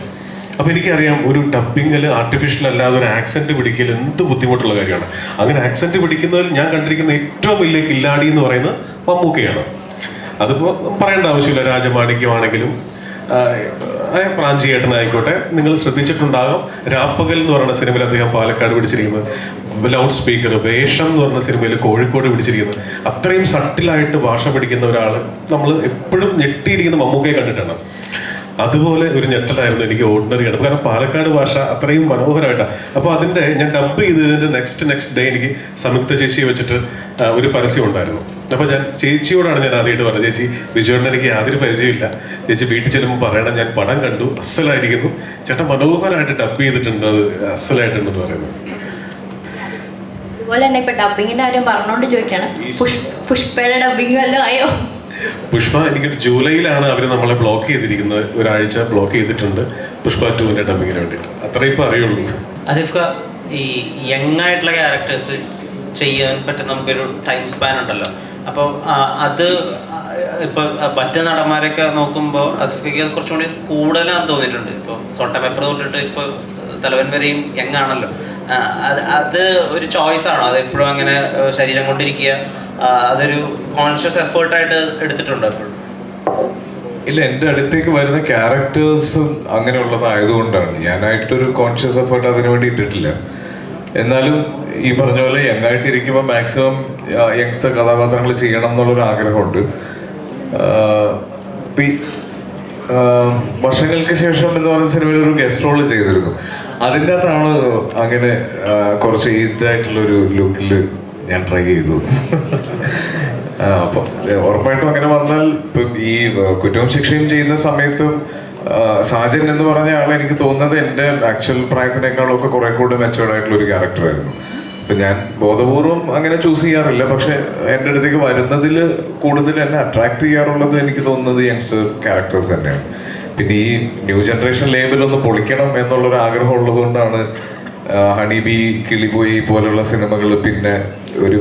അപ്പോൾ എനിക്കറിയാം ഒരു ഡബ്ബിങ്ങിൽ ആർട്ടിഫിഷ്യൽ അല്ലാതെ ഒരു ആക്സെൻറ്റ് പിടിക്കൽ എന്ത് ബുദ്ധിമുട്ടുള്ള കാര്യമാണ്. അങ്ങനെ ആക്സെൻറ്റ് പിടിക്കുന്നതിൽ ഞാൻ കണ്ടിരിക്കുന്ന ഏറ്റവും വലിയ കില്ലാടി എന്ന് പറയുന്നത് മമ്മൂക്കയാണ്. അതിപ്പോൾ പറയേണ്ട ആവശ്യമില്ല. രാജമാണിക്യമാണെങ്കിലും പ്രാഞ്ചിയേട്ടനായിക്കോട്ടെ, നിങ്ങൾ ശ്രദ്ധിച്ചിട്ടുണ്ടാകാം രാപ്പകൽ എന്ന് പറയുന്ന സിനിമയിൽ അദ്ദേഹം പാലക്കാട് പിടിച്ചിരിക്കുന്നത്, ലൗഡ് സ്പീക്കർ വേഷം എന്ന് പറഞ്ഞ സിനിമയിൽ കോഴിക്കോട് പിടിച്ചിരിക്കുന്നത്. അത്രയും സട്ടിലായിട്ട് ഭാഷ പഠിക്കുന്ന ഒരാൾ നമ്മൾ എപ്പോഴും ഞെട്ടിയിരിക്കുന്ന മമ്മൂക്കയെ കണ്ടിട്ടാണ്. അതുപോലെ ഒരു ഞെട്ടലായിരുന്നു എനിക്ക് ഓർഡിനറി ആണ്. കാരണം പാലക്കാട് ഭാഷ അത്രയും മനോഹരമായിട്ടാണ്. അപ്പോൾ അതിൻ്റെ ഞാൻ ഡബ് ചെയ്തതിൻ്റെ നെക്സ്റ്റ് ഡേ എനിക്ക് സംയുക്ത ചേച്ചിയെ വെച്ചിട്ട് ഒരു പരസ്യം ഉണ്ടായിരുന്നു. അപ്പോൾ ഞാൻ ചേച്ചിയോടാണ് ഞാൻ ആദ്യമായിട്ട് പറഞ്ഞത്, ചേച്ചി ബിജുവേട്ടൻ എനിക്ക് യാതൊരു പരിചയമില്ല, ചേച്ചി വീട്ടിൽ ചെല്ലുമ്പോൾ പറയണം ഞാൻ പടം കണ്ടു, അസലായിരിക്കുന്നു, ചേട്ടൻ മനോഹരമായിട്ട് ഡബ് ചെയ്തിട്ടുണ്ട്, അത് അസലായിട്ടുണ്ടെന്ന് പറയുന്നത്. അതുപോലെ തന്നെ ഇപ്പൊ ഡബിങ്ങിന്റെ കാര്യം പറഞ്ഞോണ്ട് ചോദിക്കാണ്, പുഷ്പയുടെ ഡബിങ് വല്ലതും ആയോ? പുഷ്പ എനിക്ക് ജൂലൈയിലാണ് അവർ നമ്മളെ ബ്ലോക്ക് ചെയ്തിരിക്കുന്നത്, ഒരാഴ്ച ബ്ലോക്ക് ചെയ്തിട്ടുണ്ട് പുഷ്പ 2 ഡബിങ്ങിന് വേണ്ടിയിട്ട്. അത്രയും ഇപ്പം അറിയുള്ളൂ. ആസിഫ് ഖാൻ, ഈ യങ് ആയിട്ടുള്ള ക്യാരക്ടേഴ്സ് ചെയ്യാൻ പറ്റുന്ന നമുക്കൊരു ടൈം സ്പാൻ ഉണ്ടല്ലോ. അപ്പോൾ അത് ഇപ്പോൾ മറ്റു നടന്മാരൊക്കെ നോക്കുമ്പോൾ ആസിഫിക്ക് അത് കുറച്ചും കൂടി കൂടുതലാന്ന് തോന്നിയിട്ടുണ്ട്. ഇപ്പോൾ സോട്ട പേപ്പർ തൊട്ടിട്ട് ഇപ്പോൾ തലവൻ വരെയും യങ് ആണല്ലോ. അത് ഒരു ചോയ്സ് ആണോ? അത് എപ്പോഴും അങ്ങനെ ശരീരം കൊണ്ടിരിക്കുക, അതൊരു കോൺഷ്യസ് എഫേർട്ടായിട്ട് എടുത്തിട്ടുണ്ടോ എപ്പോഴും? ഇല്ല, എൻ്റെ അടുത്തേക്ക് വരുന്ന ക്യാരക്ടേഴ്സും അങ്ങനെയുള്ളതായതുകൊണ്ടാണ്. ഞാനായിട്ടൊരു കോൺഷ്യസ് എഫേർട്ട് അതിനു വേണ്ടി ഇട്ടിട്ടില്ല. എന്നാലും ഈ പറഞ്ഞ പോലെ യങ്ങായിട്ടിരിക്കുമ്പോൾ മാക്സിമം യങ്സ്റ്റർ കഥാപാത്രങ്ങൾ ചെയ്യണം എന്നുള്ളൊരു ആഗ്രഹമുണ്ട്. വർഷങ്ങൾക്ക് ശേഷം എന്ന് പറയുന്ന സിനിമയിൽ ഒരു ഗസ്റ്റ് റോള് ചെയ്തിരുന്നു. അതിൻ്റെ അകത്താണ് അങ്ങനെ കുറച്ച് ഏജ്ഡ് ആയിട്ടുള്ളൊരു ലുക്കിൽ ഞാൻ ട്രൈ ചെയ്തു. അപ്പം ഉറപ്പായിട്ടും അങ്ങനെ വന്നാൽ ഇപ്പം ഈ കുറ്റവും ശിക്ഷയും ചെയ്യുന്ന സമയത്തും സാജൻ എന്ന് പറഞ്ഞ ആൾ എനിക്ക് തോന്നുന്നത് എൻ്റെ ആക്ച്വൽ പ്രായത്തിനേക്കാളൊക്കെ കുറെ കൂടെ മെച്ചുവേർഡ് ആയിട്ടുള്ള ഒരു ക്യാരക്ടറായിരുന്നു. അപ്പം ഞാൻ ബോധപൂർവം അങ്ങനെ ചൂസ് ചെയ്യാറില്ല, പക്ഷെ എൻ്റെ അടുത്തേക്ക് വരുന്നതിൽ കൂടുതൽ എന്നെ അട്രാക്ട് ചെയ്യാറുള്ളത് എനിക്ക് തോന്നുന്നത് യങ്സ്റ്റർ ക്യാരക്ടേഴ്സ് തന്നെയാണ്. പിന്നെ ഈ ന്യൂ ജനറേഷൻ ലേബലൊന്ന് പൊളിക്കണം എന്നുള്ളൊരു ആഗ്രഹം ഉള്ളത് കൊണ്ടാണ് ഹണിബി, കിളിപോയി പോലുള്ള സിനിമകൾ പിന്നെ ഒരു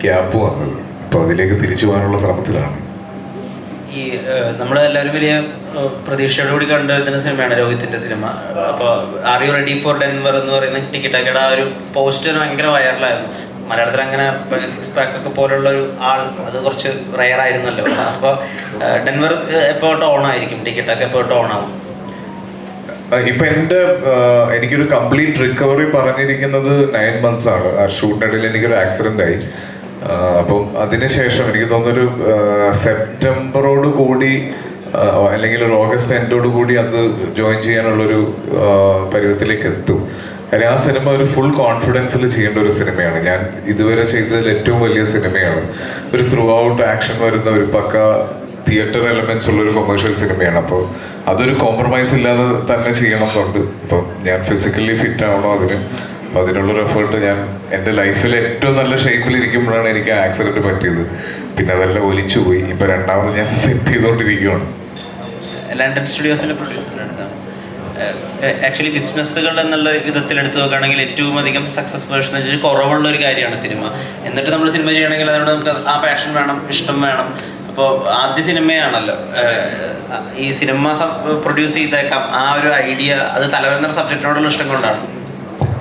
ഗ്യാപ്പ് വന്നത്. അപ്പോൾ അതിലേക്ക് തിരിച്ചു പോകാനുള്ള ശ്രമത്തിലാണ്. ഈ നമ്മളെല്ലാവരും വലിയ പ്രതീക്ഷയോടുകൂടി കണ്ടുവരുന്ന സിനിമയാണ് രോഹിത്തിന്റെ സിനിമ. അപ്പോൾ are you ready for Denver എന്ന് പറയുന്ന ടിക്കറ്റൊക്കെയുടെ ആ ഒരു പോസ്റ്റർ ഭയങ്കര വൈറലായിരുന്നു. മലയാളത്തിൽ അങ്ങനെ സിക്സ് പാക്ക് ഒക്കെ പോലുള്ള ഒരു ആൾ അത് കുറച്ച് റെയർ ആയിരുന്നല്ലോ. അപ്പോൾ ഡെൻവർ എപ്പോൾ ഓൺ ആയിരിക്കും, ടിക്കറ്റൊക്കെ എപ്പോൾ ഓൺ ആവും? ഇപ്പൊ എനിക്കൊരു കംപ്ലീറ്റ് റിക്കവറി പറഞ്ഞിരിക്കുന്നത് 9 months ആണ്. ആ ഷൂട്ടിനിടയിൽ എനിക്കൊരു ആക്സിഡന്റ് ആയി. അപ്പം അതിനുശേഷം എനിക്ക് തോന്നുന്നൊരു സെപ്റ്റംബറോട് കൂടി അല്ലെങ്കിൽ ഒരു ഓഗസ്റ്റ് എൻഡോട് കൂടി അത് ജോയിൻ ചെയ്യാനുള്ളൊരു പരുവത്തിലേക്ക് എത്തും. കാര്യം ആ സിനിമ ഒരു ഫുൾ കോൺഫിഡൻസിൽ ചെയ്യേണ്ട ഒരു സിനിമയാണ്. ഞാൻ ഇതുവരെ ചെയ്തതിൽ ഏറ്റവും വലിയ സിനിമയാണ്. ഒരു ത്രൂ ഔട്ട് ആക്ഷൻ വരുന്ന ഒരു പക്ക തിയേറ്റർ എലമെന്റ്സ് ഉള്ളൊരു കൊമേഴ്ഷ്യൽ സിനിമയാണ്. അപ്പോൾ അതൊരു കോംപ്രമൈസ് ഇല്ലാതെ തന്നെ ചെയ്യണം എന്നുണ്ട്. ഇപ്പം ഞാൻ ഫിസിക്കലി ഫിറ്റ് ആവണോ അപ്പോൾ അതിനുള്ളൊരു എഫേർട്ട് ഞാൻ എൻ്റെ ലൈഫിൽ ഏറ്റവും നല്ല ഷേപ്പിലിരിക്കുമ്പോഴാണ് എനിക്ക് ആക്സിഡൻറ്റ് പറ്റിയത്. പിന്നെ അതെല്ലാം ഒലിച്ചു പോയി. ഇപ്പം രണ്ടാമത് ഞാൻ സെറ്റ് ചെയ്തുകൊണ്ടിരിക്കുകയാണ്. ലണ്ടൻ സ്റ്റുഡിയോസിൻ്റെ പ്രൊഡ്യൂസറിൻ്റെ അടുത്താണ്. ആക്ച്വലി ബിസിനസ്സുകൾ എന്നുള്ള വിധത്തിൽ എടുത്ത് നോക്കുകയാണെങ്കിൽ ഏറ്റവും അധികം സക്സസ് പെർസെൻറ്റേജ് കുറവുള്ള ഒരു കാര്യമാണ് സിനിമ. എന്നിട്ട് നമ്മൾ സിനിമ ചെയ്യണമെങ്കിൽ അതുകൊണ്ട് നമുക്ക് ആ പാഷൻ വേണം, ഇഷ്ടം വേണം. അപ്പോൾ ആദ്യ സിനിമയാണല്ലോ ഈ സിനിമ പ്രൊഡ്യൂസ് ചെയ്തേക്കാം. ആ ഒരു ഐഡിയ അത് തലവെന്ന സബ്ജക്റ്റിനോടുള്ള ഇഷ്ടം കൊണ്ടാണ്?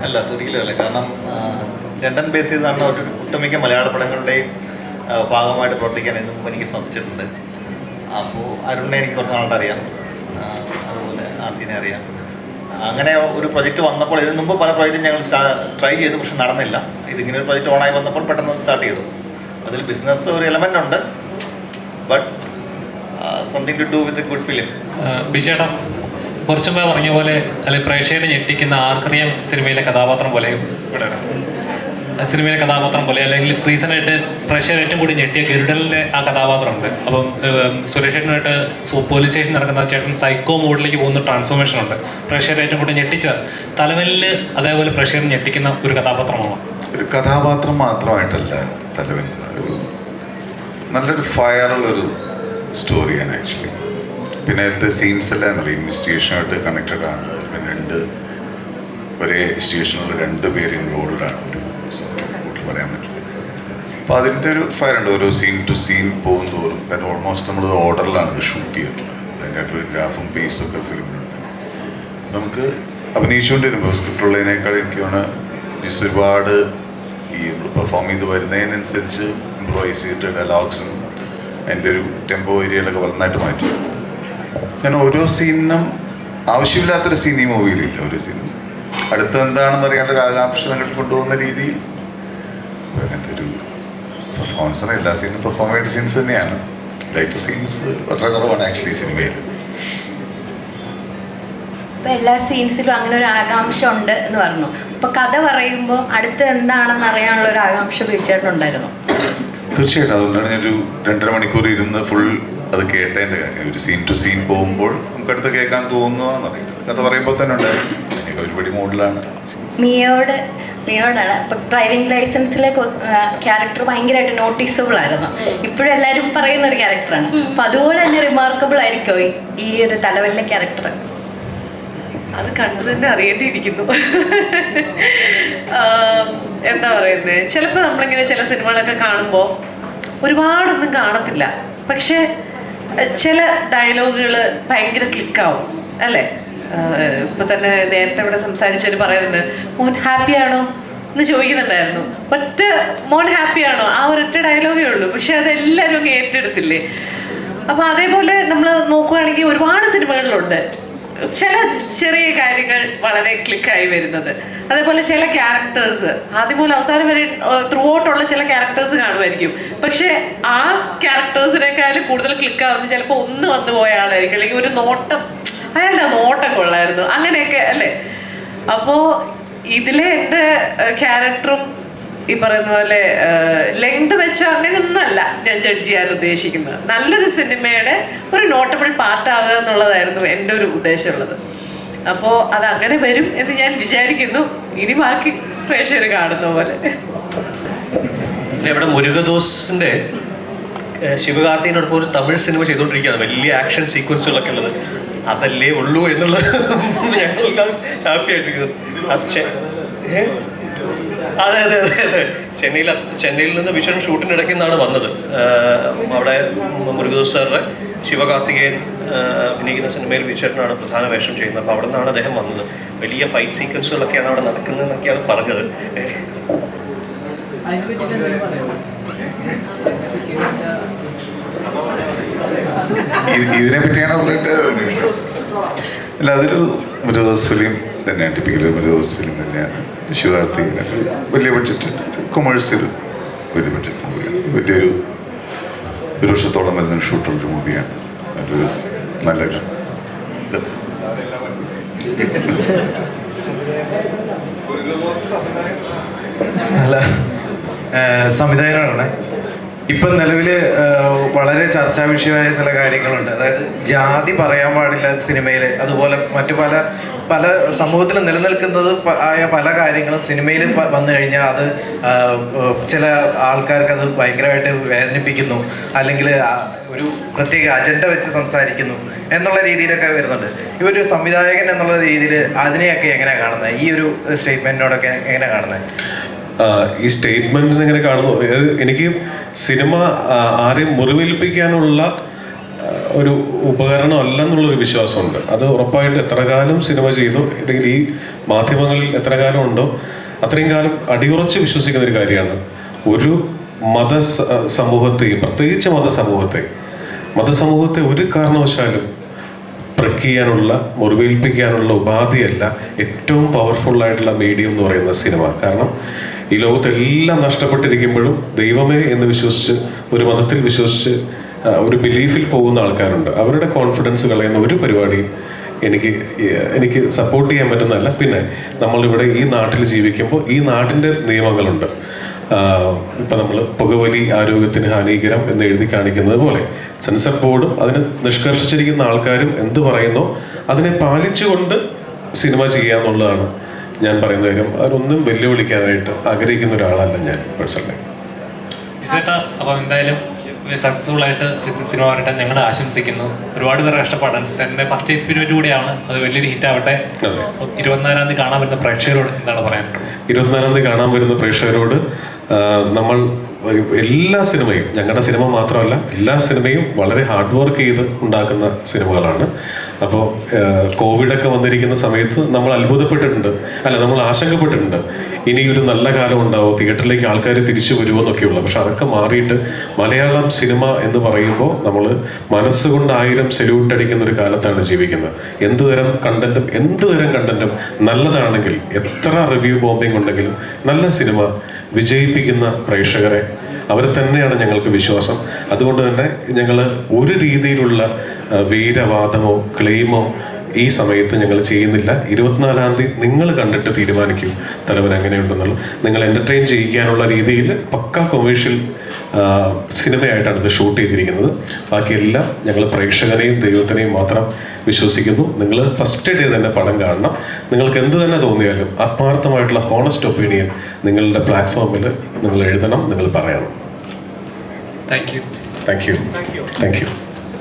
അല്ല, ഒരിക്കലും അല്ല. കാരണം ലണ്ടൻ ബേസ് ചെയ്താണ് ഒരു ഒട്ടുമിക്ക മലയാള പടങ്ങളുടെയും ഭാഗമായിട്ട് പ്രവർത്തിക്കാൻ ഇതിനു മുമ്പ് എനിക്ക് സാധിച്ചിട്ടുണ്ട്. അപ്പോൾ അരുണിനെ എനിക്ക് കുറച്ച് നാളായിട്ട് അറിയാം, അതുപോലെ ആസീനെ അറിയാം. അങ്ങനെ ഒരു പ്രൊജക്റ്റ് വന്നപ്പോൾ ഇതിനു മുമ്പ് പല പ്രൊജക്റ്റും ഞങ്ങൾ ട്രൈ ചെയ്തു, പക്ഷെ നടന്നില്ല. ഇതിങ്ങനെ ഒരു പ്രൊജക്റ്റ് ഓണായി വന്നപ്പോൾ പെട്ടെന്ന് സ്റ്റാർട്ട് ചെയ്തു. അതിൽ ബിസിനസ് ഒരു എലമെൻ്റ് ഉണ്ട്, but something to do with a good film. ബിജേട്ടാ കുറച്ചു മുമ്പ് പറഞ്ഞ പോലെ അല്ലെങ്കിൽ പ്രേക്ഷകരെ ഞെട്ടിക്കുന്ന ആർക്കറിയാം സിനിമയിലെ കഥാപാത്രം പോലെ അല്ലെങ്കിൽ റീസെൻ്റായിട്ട് പ്രേക്ഷകർ ഏറ്റവും കൂടി ഞെട്ടിയ ഗരുഡലിലെ ആ കഥാപാത്രമുണ്ട്. അപ്പം സുരേഷ് ചേട്ടനായിട്ട് പോലീസ് സ്റ്റേഷൻ നടക്കുന്ന ചേട്ടൻ സൈക്കോ മോഡിലേക്ക് പോകുന്ന ട്രാൻസ്ഫോർമേഷൻ ഉണ്ട്. പ്രേക്ഷകരെ ഏറ്റവും കൂടി ഞെട്ടിച്ച തലവനിൽ അതേപോലെ പ്രേക്ഷകർ ഞെട്ടിക്കുന്ന ഒരു കഥാപാത്രമാണ്. ഒരു കഥാപാത്രം മാത്രമായിട്ടല്ല തലവൻ, ഒരു നല്ലൊരു ഫയറുള്ളൊരു സ്റ്റോറിയാണ് ആക്ച്വലി. പിന്നെ അതിലത്തെ സീൻസ് എല്ലാം ഇൻവെസ്റ്റിഗേഷനായിട്ട് കണക്റ്റഡ് ആണ്. പിന്നെ ഒരേ സ്റ്റേഷനിൽ 2 പേര് ഇൻവോൾവ് ആണ്. ഒരു കൂടുതൽ പറയാൻ പറ്റില്ല. അപ്പോൾ അതിൻ്റെ ഒരു ഫയർ ഉണ്ട്. ഓരോ സീൻ ടു സീൻ പോകും തോറും. കാരണം ഓൾമോസ്റ്റ് നമ്മൾ ഓർഡറിലാണ് ഇത് ഷൂട്ട് ചെയ്തിട്ടുള്ളത്. അതിൻ്റെ ഒരു ഗ്രാഫും പേസും ഒക്കെ ഫിലിമിലുണ്ട്. നമുക്ക് അഭിനയിച്ചുകൊണ്ട് വരുമ്പോൾ സ്ക്രിപ്റ്റുള്ളതിനേക്കാൾ എനിക്കാണ് ജസ്റ്റ് ഒരുപാട് ഈ നമ്മൾ പെർഫോം ചെയ്ത് വരുന്നതിനനുസരിച്ച് ഇംപ്രൂവൈസ് ചെയ്തിട്ട് ഡയലോഗ്സും അതിൻ്റെ ഒരു ടെമ്പോ ഏരിയയിലൊക്കെ നന്നായിട്ട് മാറ്റി. ഞാൻ ഓരോ സീനിനും ആവശ്യമില്ലാത്തൊരു സീൻ ഈ മൂവിയിലില്ല. ഒരു സീനും അടുത്ത എന്താണെന്ന് അറിയാണ്ട് ഒരു ആകാംക്ഷ നിങ്ങൾ കൊണ്ടുപോകുന്ന രീതിയിൽ അങ്ങനത്തെ ഒരു പെർഫോമൻസാണ്. എല്ലാ സീനും പെർഫോമേറ്റ് സീൻസ് തന്നെയാണ്. ലൈറ്റ് സീൻസ് വളരെ കുറവാണ് ആക്ച്വലി സിനിമയിൽ. ഇപ്പം എല്ലാ സീൻസിലും അങ്ങനെ ഒരു ആകാംക്ഷ ഉണ്ട് എന്ന് പറഞ്ഞു. അപ്പോൾ കഥ പറയുമ്പോൾ അടുത്ത് എന്താണെന്ന് അറിയാനുള്ള ഒരു ആകാംക്ഷ തീർച്ചയായിട്ടുണ്ടായിരുന്നു. തീർച്ചയായിട്ടും. അതുകൊണ്ടാണ് ഞാനൊരു 2.5 മണിക്കൂർ ഇരുന്ന് ഫുൾ അത് കേട്ടതിൻ്റെ കാര്യം. ഒരു സീൻ ടു സീൻ പോകുമ്പോൾ നമുക്കടുത്ത് കേൾക്കാൻ തോന്നുന്നതെന്നറിയില്ല. കഥ പറയുമ്പോൾ തന്നെ ഉണ്ടായിരുന്നു. ഒരുപടി മോഡലാണ്. മിയോടാണ് ഇപ്പം ഡ്രൈവിംഗ് ലൈസൻസിലെ ക്യാരക്ടർ ഭയങ്കരമായിട്ട് നോട്ടീസബിൾ ആയിരുന്നു. ഇപ്പോഴും എല്ലാവരും പറയുന്ന ഒരു ക്യാരക്ടറാണ്. അപ്പം അതുപോലെ തന്നെ റിമാർക്കബിൾ ആയിരിക്കോ ഈ ഒരു തലവലിലെ ക്യാരക്ടർ? അത് കണ്ടു തന്നെ അറിയേണ്ടിയിരിക്കുന്നു. എന്താ പറയുന്നത്, ചിലപ്പോൾ നമ്മളിങ്ങനെ ചില സിനിമകളൊക്കെ കാണുമ്പോൾ ഒരുപാടൊന്നും കാണത്തില്ല, പക്ഷെ ചില ഡയലോഗുകൾ ഭയങ്കര ക്ലിക്കാവും അല്ലേ? ഇപ്പം തന്നെ നേരത്തെ ഇവിടെ സംസാരിച്ചവർ പറയുന്നുണ്ട്, മോൻ ഹാപ്പിയാണോ എന്ന് ചോദിക്കുന്നുണ്ടായിരുന്നു. ഒറ്റ മോൻ ഹാപ്പിയാണോ, ആ ഒരൊറ്റ ഡയലോഗേ ഉള്ളൂ, പക്ഷെ അതെല്ലാവരും അങ്ങ് ഏറ്റെടുത്തില്ലേ. അപ്പോൾ അതേപോലെ നമ്മൾ നോക്കുകയാണെങ്കിൽ ഒരുപാട് സിനിമകളിലുണ്ട് ചില ചെറിയ കാര്യങ്ങൾ വളരെ ക്ലിക്കായി വരുന്നത്. അതേപോലെ ചില ക്യാരക്ടേഴ്സ് ആദ്യം മുതൽ അവസാനം വരെ ത്രൂ ഔട്ടുള്ള ചില ക്യാരക്ടേഴ്സ് കാണുമായിരിക്കും, പക്ഷെ ആ ക്യാരക്ടേഴ്സിനേക്കാളും കൂടുതൽ ക്ലിക്കാവുന്ന ചിലപ്പോൾ ഒന്ന് വന്നു പോയ ആളായിരിക്കും, അല്ലെങ്കിൽ ഒരു നോട്ടം, അയാളുടെ നോട്ടം കൊള്ളായിരുന്നു, അങ്ങനെയൊക്കെ അല്ലേ. അപ്പോൾ ഇതിലെ എൻ്റെ ക്യാരക്ടറും ഈ പറയുന്ന പോലെ ലെങ്ത് വെച്ചോ അങ്ങനെയൊന്നല്ല ഞാൻ ജഡ്ജ് ചെയ്യാൻ ഉദ്ദേശിക്കുന്നത്. നല്ലൊരു സിനിമയുടെ ഒരു നോട്ടബിൾ പാർട്ടാവുക എന്നുള്ളതായിരുന്നു എൻ്റെ ഒരു ഉദ്ദേശമുള്ളത്. അപ്പോൾ അത് അങ്ങനെ വരും എന്ന് ഞാൻ വിചാരിക്കുന്നു. ഇനി ബാക്കി പ്രേക്ഷകർ കാണുന്ന പോലെ. ഇവിടെ മുരുകദോസിൻ്റെ ശിവകാർത്തികനോടൊപ്പം ഒരു തമിഴ് സിനിമ ചെയ്തുകൊണ്ടിരിക്കുകയാണ്, വലിയ ആക്ഷൻ സീക്വൻസുകളൊക്കെ ഉള്ളത്. അതല്ലേ ഉള്ളൂ എന്നുള്ളത് ഞങ്ങൾ ഹാപ്പി ആയിട്ടിരിക്കുന്നത്. അതെ അതെ അതെ അതെ ചെന്നൈയിൽ നിന്ന് വിഷൻ ഷൂട്ടിനിടയ്ക്ക് നിന്നാണ് വന്നത്. അവിടെ മുരുകദോസ് സാറിൻ്റെ ശിവകാർത്തികേയൻ അഭിനയിക്കുന്ന സിനിമയിൽ വിചേട്ടനാണ് പ്രധാന വേഷം ചെയ്യുന്നത്. അപ്പോൾ അവിടെ നിന്നാണ് അദ്ദേഹം വന്നത്. വലിയ ഫൈറ്റ് സീക്വൻസുകളൊക്കെയാണ് അവിടെ നടക്കുന്നതെന്നൊക്കെയാണ് പറഞ്ഞത്. ഇതിനെ പറ്റിയാണ് അല്ല, അതൊരു മുരുകദോസ് ഫിലിം തന്നെയാണ്, ടിപ്പിക്കൽ മുരുകദോസ് ഫിലിം തന്നെയാണ്. ശിവകാർത്തികേയൻ വലിയ ബഡ്ജറ്റ്, കൊമേഴ്സ്യൽ വലിയ ബഡ്ജറ്റ് മൂവിയാണ്. വലിയൊരു 1 വർഷത്തോളം വരുന്ന ഷൂട്ടുള്ളൊരു മൂവിയാണ്. അതൊരു നല്ല അല്ല സംവിധായകനാണ്. ഇപ്പം നിലവിൽ വളരെ ചർച്ചാ വിഷയമായ ചില കാര്യങ്ങളുണ്ട്. അതായത് ജാതി പറയാൻ പാടില്ല സിനിമയിൽ, അതുപോലെ മറ്റു പല സമൂഹത്തിൽ നിലനിൽക്കുന്നത് ആയ പല കാര്യങ്ങളും സിനിമയിൽ വന്നു കഴിഞ്ഞാൽ അത് ചില ആൾക്കാർക്ക് അത് ഭയങ്കരമായിട്ട് വേദനിപ്പിക്കുന്നു, അല്ലെങ്കിൽ ഒരു പ്രത്യേക അജണ്ട വെച്ച് സംസാരിക്കുന്നു എന്നുള്ള രീതിയിലൊക്കെ വരുന്നുണ്ട്. ഈ ഒരു സംവിധായകൻ എന്നുള്ള രീതിയിൽ അതിനെയൊക്കെ എങ്ങനെയാണ് കാണുന്നത്? ഈ ഒരു സ്റ്റേറ്റ്മെൻറ്റിനോടൊക്കെ എങ്ങനെയാണ് കാണുന്നത്? ഈ സ്റ്റേറ്റ്മെൻറ്റിന് എങ്ങനെ കാണുന്നു? എനിക്ക് സിനിമ ആരെയും മുറിവേൽപ്പിക്കാനുള്ള ഒരു ഉപകരണം അല്ലെന്നുള്ളൊരു വിശ്വാസമുണ്ട്. അത് ഉറപ്പായിട്ട് എത്ര കാലം സിനിമ ചെയ്തു, അല്ലെങ്കിൽ ഈ മാധ്യമങ്ങളിൽ എത്ര കാലം ഉണ്ടോ അത്രയും കാലം അടിയുറച്ച് വിശ്വസിക്കുന്ന ഒരു കാര്യമാണ്. ഒരു സമൂഹത്തെയും പ്രത്യേകിച്ച് മതസമൂഹത്തെ ഒരു കാരണവശാലും പ്രക്കിയാനുള്ള, മുറിവേൽപ്പിക്കാനുള്ള ഉപാധിയല്ല ഏറ്റവും പവർഫുള്ളായിട്ടുള്ള മീഡിയം എന്ന് പറയുന്ന സിനിമ. കാരണം ഈ ലോകത്തെല്ലാം നഷ്ടപ്പെട്ടിരിക്കുമ്പോഴും ദൈവമേ എന്ന് വിശ്വസിച്ച്, ഒരു മതത്തിൽ വിശ്വസിച്ച്, ഒരു ബിലീഫിൽ പോകുന്ന ആൾക്കാരുണ്ട്. അവരുടെ കോൺഫിഡൻസ് കളയുന്ന ഒരു പരിപാടിയും എനിക്ക് സപ്പോർട്ട് ചെയ്യാൻ പറ്റുന്നതല്ല. പിന്നെ നമ്മളിവിടെ ഈ നാട്ടിൽ ജീവിക്കുമ്പോൾ ഈ നാട്ടിൻ്റെ നിയമങ്ങളുണ്ട്. ഇപ്പം നമ്മൾ പുകവലി ആരോഗ്യത്തിന് ഹാനികരം എന്ന് എഴുതി കാണിക്കുന്നത് പോലെ സെൻസർ ബോർഡും അതിന് നിഷ്കർഷിച്ചിരിക്കുന്ന ആൾക്കാരും എന്ത് പറയുന്നോ അതിനെ പാലിച്ചുകൊണ്ട് സിനിമ ചെയ്യാന്നുള്ളതാണ് ഞാൻ പറയുന്ന കാര്യം. അതിനൊന്നും വെല്ലുവിളിക്കാനായിട്ട് ആഗ്രഹിക്കുന്ന ഒരാളല്ല ഞാൻ പേഴ്സണലി. അപ്പം എന്തായാലും സക്സസ്ഫുൾ ആയിട്ട് സിനിമ വരട്ടെ ഞങ്ങൾ ആശംസിക്കുന്നു. ഒരുപാട് പേർ കഷ്ടപ്പാടാണ്. എൻ്റെ ഫസ്റ്റ് എക്സ്പീരിയൻസ് കൂടിയാണ്. അത് വലിയൊരു ഹിറ്റ് ആവട്ടെ. 24-ാം തീയതി കാണാൻ വരുന്ന പ്രേക്ഷകരോട് എന്താണ് പറയാനുള്ളത്? 24-ാം തീയതി കാണാൻ വരുന്ന പ്രേക്ഷകരോട് നമ്മൾ എല്ലാ സിനിമയും, ഞങ്ങളുടെ സിനിമ മാത്രമല്ല എല്ലാ സിനിമയും വളരെ ഹാർഡ് വർക്ക് ചെയ്ത് ഉണ്ടാക്കുന്ന സിനിമകളാണ്. അപ്പോൾ കോവിഡൊക്കെ വന്നിരിക്കുന്ന സമയത്ത് നമ്മൾ അത്ഭുതപ്പെട്ടിട്ടുണ്ട്, നമ്മൾ ആശങ്കപ്പെട്ടിട്ടുണ്ട്. ഇനി ഒരു നല്ല കാലം ഉണ്ടാവും, തിയേറ്ററിലേക്ക് ആൾക്കാർ തിരിച്ചു വരുമോ എന്നൊക്കെയുള്ളൂ. പക്ഷെ അതൊക്കെ മാറിയിട്ട് മലയാളം സിനിമ എന്ന് പറയുമ്പോൾ നമ്മൾ മനസ്സുകൊണ്ട് 1000 സല്യൂട്ട് അടിക്കുന്ന ഒരു കാലത്താണ് ജീവിക്കുന്നത്. എന്ത് തരം കണ്ടന്റും നല്ലതാണെങ്കിൽ, എത്ര റിവ്യൂ ബോംബിംഗ് ഉണ്ടെങ്കിലും നല്ല സിനിമ വിജയിപ്പിക്കുന്ന പ്രേക്ഷകരെ അവരെ തന്നെയാണ് ഞങ്ങൾക്ക് വിശ്വാസം. അതുകൊണ്ട് തന്നെ ഞങ്ങൾ ഒരു രീതിയിലുള്ള വീരവാദമോ ക്ലെയിമോ ഈ സമയത്ത് ഞങ്ങൾ ചെയ്യുന്നില്ല. 24-ാം തീയതി നിങ്ങൾ കണ്ടിട്ട് തീരുമാനിക്കും തലവൻ എങ്ങനെയുണ്ടെന്നുള്ളത്. നിങ്ങൾ എൻ്റർടൈൻ ചെയ്യിക്കാനുള്ള രീതിയിൽ പക്കാ കൊമേഴ്ഷ്യൽ സിനിമയായിട്ടാണ് ഇത് ഷൂട്ട് ചെയ്തിരിക്കുന്നത്. ബാക്കിയെല്ലാം ഞങ്ങൾ പ്രേക്ഷകനെയും ദൈവത്തിനെയും മാത്രം വിശ്വസിക്കുന്നു. നിങ്ങൾ ഫസ്റ്റ് ഡേ തന്നെ പടം കാണണം. നിങ്ങൾക്ക് എന്ത് തന്നെ തോന്നിയാലും ആത്മാർത്ഥമായിട്ടുള്ള ഹോണസ്റ്റ് ഒപ്പീനിയൻ നിങ്ങളുടെ പ്ലാറ്റ്ഫോമിൽ നിങ്ങൾ എഴുതണം, നിങ്ങൾ പറയണം. Thank you. Thank you.